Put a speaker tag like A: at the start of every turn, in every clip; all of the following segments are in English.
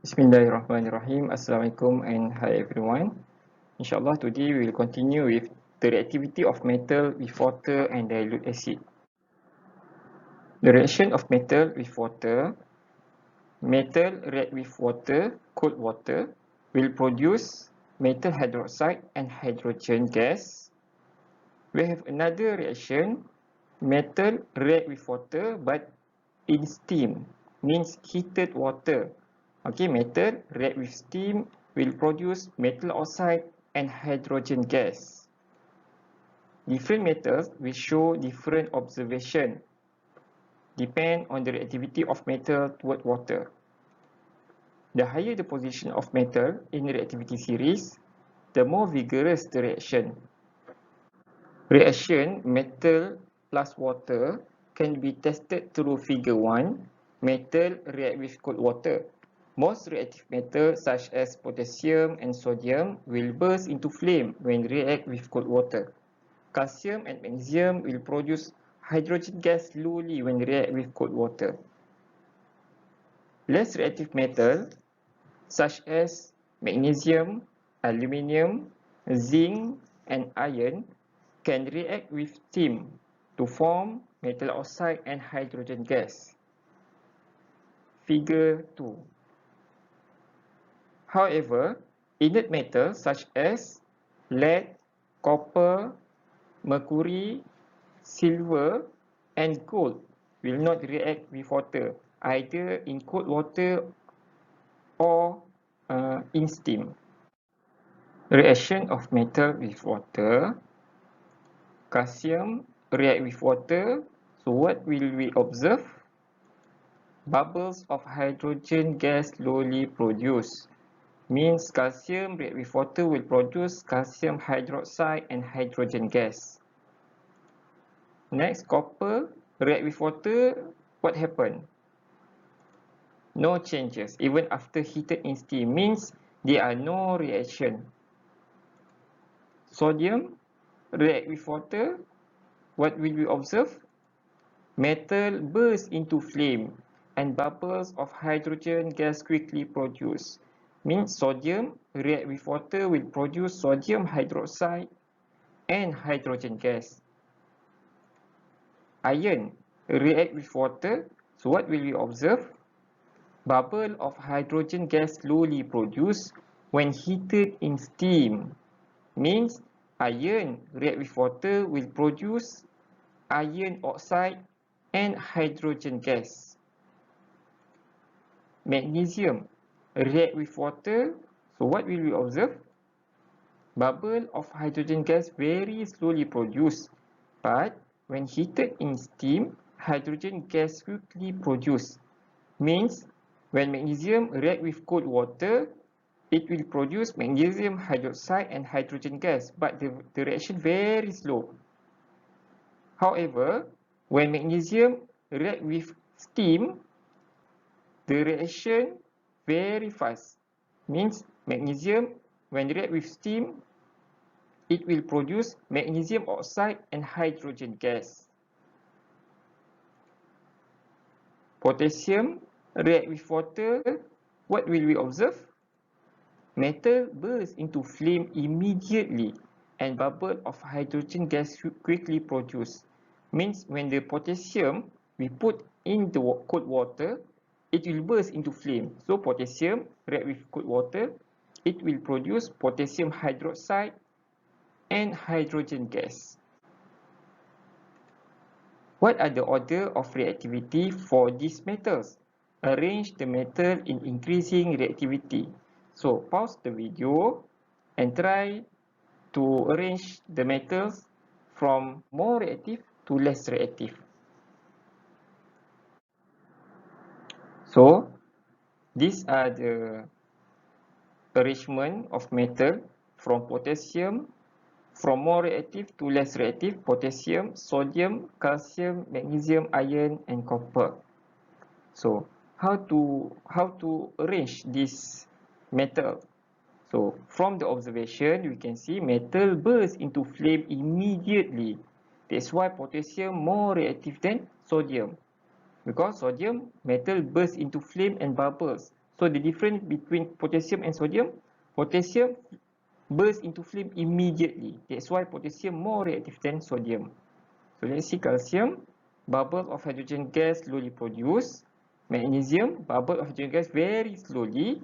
A: Bismillahirrahmanirrahim. Assalamualaikum and hi everyone. Inshallah today we will continue with the reactivity of metal with water and dilute acid. The reaction of metal with water. Metal react with water, cold water, will produce metal hydroxide and hydrogen gas. We have another reaction. Metal react with water but in steam, means heated water. Okay, metal react with steam will produce metal oxide and hydrogen gas. Different metals will show different observation, depend on the reactivity of metal toward water. The higher the position of metal in the reactivity series, the more vigorous the reaction. Reaction metal plus water can be tested through figure 1. Metal react with cold water. Most reactive metals such as potassium and sodium will burst into flame when react with cold water. Calcium and magnesium will produce hydrogen gas slowly when react with cold water. Less reactive metals such as magnesium, aluminium, zinc, and iron can react with steam to form metal oxide and hydrogen gas. Figure 2. However, inert metals such as lead, copper, mercury, silver, and gold will not react with water, either in cold water or in steam. Reaction of metal with water. Calcium react with water. So what will we observe? Bubbles of hydrogen gas slowly produce. Means calcium react with water will produce calcium hydroxide and hydrogen gas. Next, copper react with water. What happened? No changes even after heated in steam, means there are no reaction. Sodium react with water. What will we observe? Metal bursts into flame and bubbles of hydrogen gas quickly produce. Means sodium react with water will produce sodium hydroxide and hydrogen gas. Iron react with water. So what will we observe? Bubble of hydrogen gas slowly produce when heated in steam. Means iron react with water will produce iron oxide and hydrogen gas. Magnesium react with water. So what will we observe? Bubble of hydrogen gas very slowly produce, but when heated in steam, hydrogen gas quickly produce. Means when magnesium react with cold water, it will produce magnesium hydroxide and hydrogen gas, but the reaction very slow. However, when magnesium react with steam, the reaction very fast. Means magnesium when react with steam, it will produce magnesium oxide and hydrogen gas. Potassium react with water. What will we observe? Metal bursts into flame immediately and bubble of hydrogen gas quickly produce. Means when the potassium we put in the cold water, it will burst into flame. So potassium react with cold water, it will produce potassium hydroxide and hydrogen gas. What are the order of reactivity for these metals? Arrange the metal in increasing reactivity. So pause the video and try to arrange the metals from more reactive to less reactive. So these are the arrangement of metal from potassium, from more reactive to less reactive: potassium, sodium, calcium, magnesium, iron, and copper. So how to arrange this metal? So from the observation, we can see metal bursts into flame immediately. That's why potassium more reactive than sodium. Because sodium, metal bursts into flame and bubbles. So the difference between potassium and sodium, potassium bursts into flame immediately. That's why potassium more reactive than sodium. So let's see calcium, bubble of hydrogen gas slowly produced. Magnesium, bubble of hydrogen gas very slowly.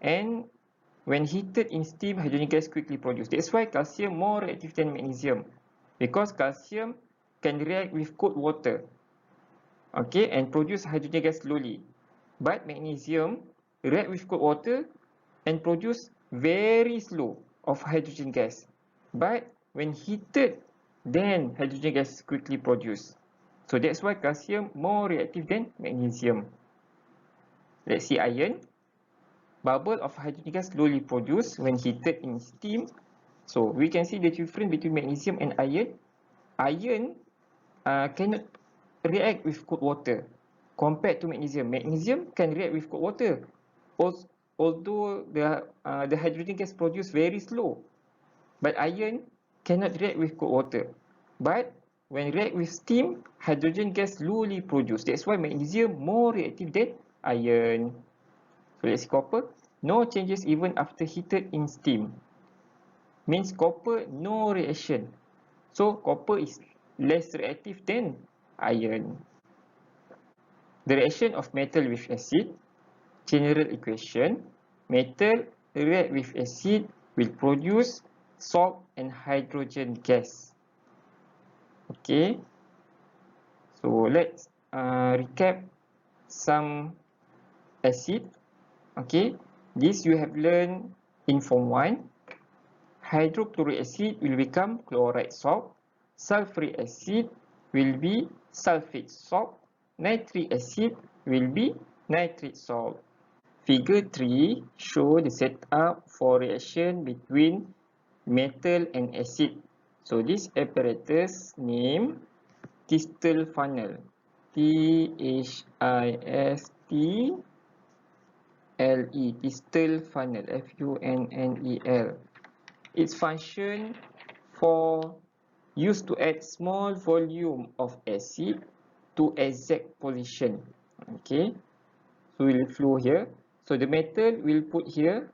A: And when heated in steam, hydrogen gas quickly produced. That's why calcium more reactive than magnesium. Because calcium can react with cold water, okay, and produce hydrogen gas slowly. But magnesium react with cold water and produce very slow of hydrogen gas. But when heated, then hydrogen gas quickly produced. So that's why calcium more reactive than magnesium. Let's see iron. Bubble of hydrogen gas slowly produced when heated in steam. So we can see the difference between magnesium and iron. Iron cannot react with cold water compared to magnesium. Magnesium can react with cold water, although the hydrogen gas produced very slow. But iron cannot react with cold water. But when react with steam, hydrogen gas slowly produced. That's why magnesium more reactive than iron. So let's see copper. No changes even after heated in steam. Means copper no reaction. So copper is less reactive than iron. The reaction of metal with acid, general equation, metal react with acid will produce salt and hydrogen gas. Okay, so let's recap some acid. Okay, this you have learned in Form 1. Hydrochloric acid will become chloride salt. Sulfuric acid will be sulfate salt. Nitric acid will be nitrate salt. Figure 3 show the setup for reaction between metal and acid. So this apparatus name Tistel funnel. T-H-I-S-T-L-E, Tistel funnel, F-U-N-N-E-L. Its function for used to add small volume of acid to exact position. Okay, so will flow here. So the metal will put here.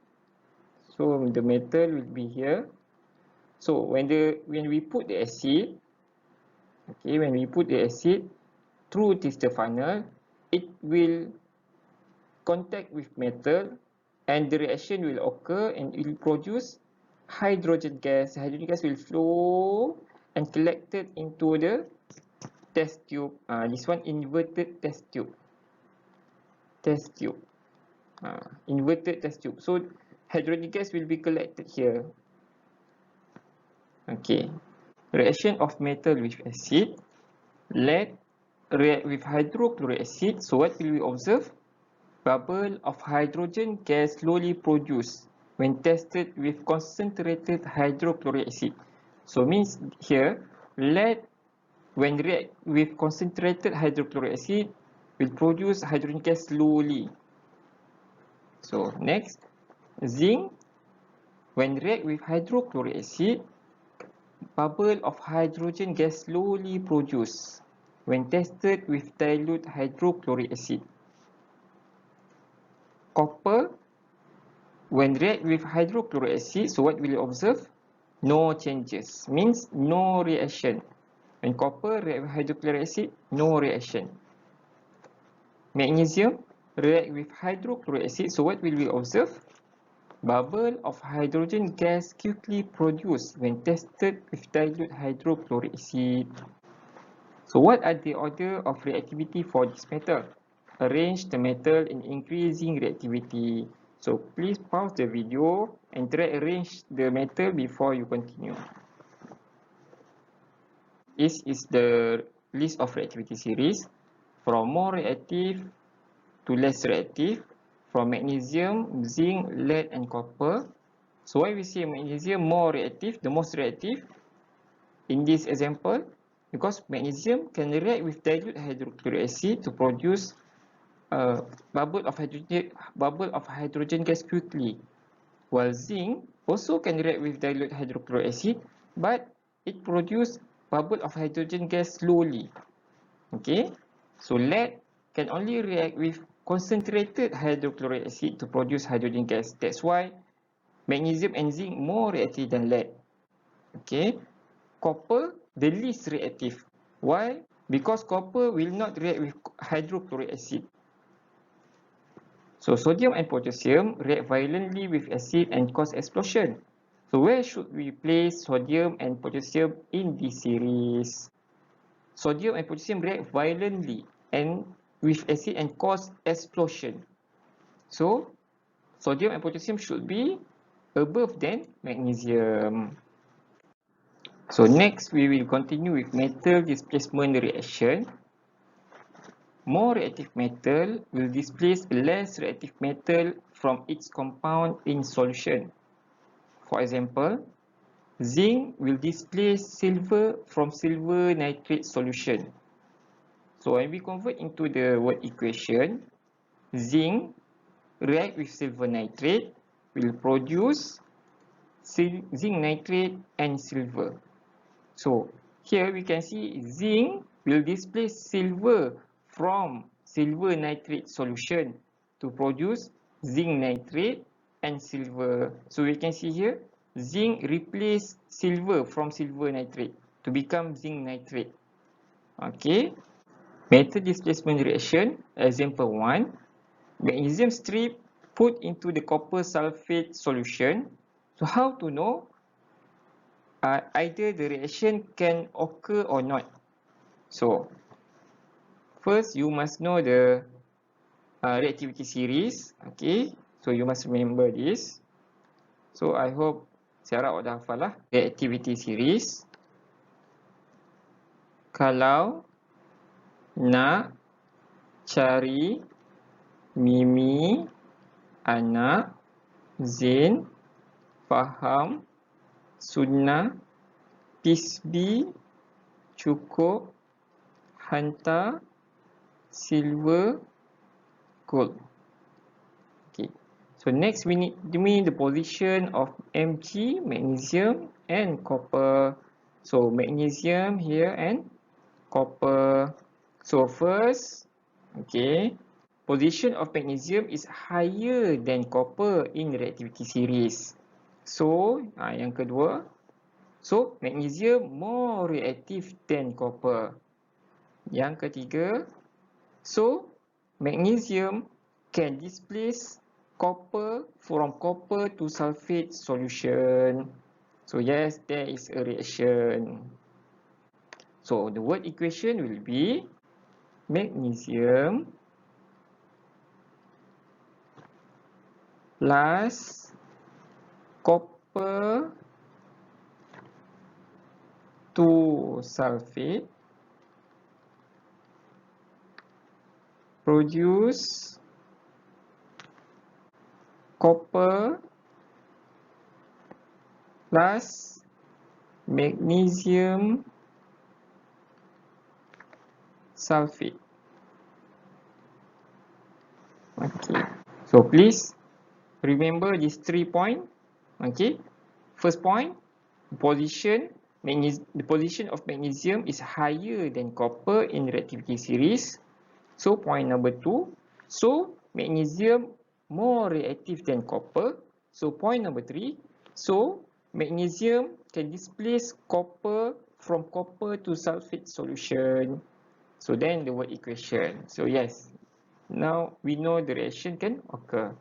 A: So the metal will be here. So when we put the acid, okay, when we put the acid through this funnel, it will contact with metal, and the reaction will occur, and it will produce hydrogen gas. Hydrogen gas will flow and collected into the test tube. This one inverted test tube. Inverted test tube. So hydrogen gas will be collected here. Okay. Reaction of metal with acid. Lead react with hydrochloric acid. So what will we observe? Bubble of hydrogen gas slowly produced when tested with concentrated hydrochloric acid. So means here, lead when react with concentrated hydrochloric acid will produce hydrogen gas slowly. So next, zinc when react with hydrochloric acid, bubble of hydrogen gas slowly produced when tested with dilute hydrochloric acid. Copper when react with hydrochloric acid, so what will you observe? No changes, means no reaction. When copper react with hydrochloric acid, no reaction. Magnesium react with hydrochloric acid, so what will we observe? Bubble of hydrogen gas quickly produced when tested with dilute hydrochloric acid. So what are the order of reactivity for this metal? Arrange the metal in increasing reactivity. So please pause the video and try arrange the metal before you continue. This is the list of reactivity series from more reactive to less reactive, from magnesium, zinc, lead and copper. So why we say magnesium more reactive, the most reactive in this example? Because magnesium can react with dilute hydrochloric acid to produce bubble of hydrogen gas quickly, while zinc also can react with dilute hydrochloric acid, but it produces bubble of hydrogen gas slowly. Okay, so lead can only react with concentrated hydrochloric acid to produce hydrogen gas. That's why magnesium and zinc more reactive than lead. Okay, copper the least reactive. Why? Because copper will not react with hydrochloric acid. So sodium and potassium react violently with acid and cause explosion. So where should we place sodium and potassium in this series? Sodium and potassium react violently and with acid and cause explosion. So sodium and potassium should be above than magnesium. So next we will continue with metal displacement reaction. More reactive metal will displace less reactive metal from its compound in solution. For example, zinc will displace silver from silver nitrate solution. So when we convert into the word equation, zinc react with silver nitrate will produce zinc nitrate and silver. So here we can see zinc will displace silver from silver nitrate solution to produce zinc nitrate and silver. So we can see here zinc replace silver from silver nitrate to become zinc nitrate. Okay. Metal displacement reaction, example 1. Magnesium strip put into the copper sulfate solution. So how to know either the reaction can occur or not? So first you must know the reactivity series. Okay, so you must remember this. So I hope saya harap awak dah hafal lah reactivity series. Kalau nak cari Mimi, anak, Zain, Faham, Sunnah, Tisbi, cukup, hantar, silver, gold. Okay. So next we need to mean the position of Mg, magnesium and copper. So magnesium here and copper. So first, okay, position of magnesium is higher than copper in reactivity series. So, yang kedua, so magnesium more reactive than copper. Yang ketiga, so magnesium can displace copper from copper to sulfate solution. So yes, there is a reaction. So the word equation will be magnesium plus copper to sulfate produce copper plus magnesium sulfate. Okay, so please remember these 3 points. Okay, first point, the position of magnesium is higher than copper in reactivity series. So point number 2, so magnesium more reactive than copper. So point number 3, so magnesium can displace copper from copper to sulfate solution. So then the word equation. So yes, now we know the reaction can occur.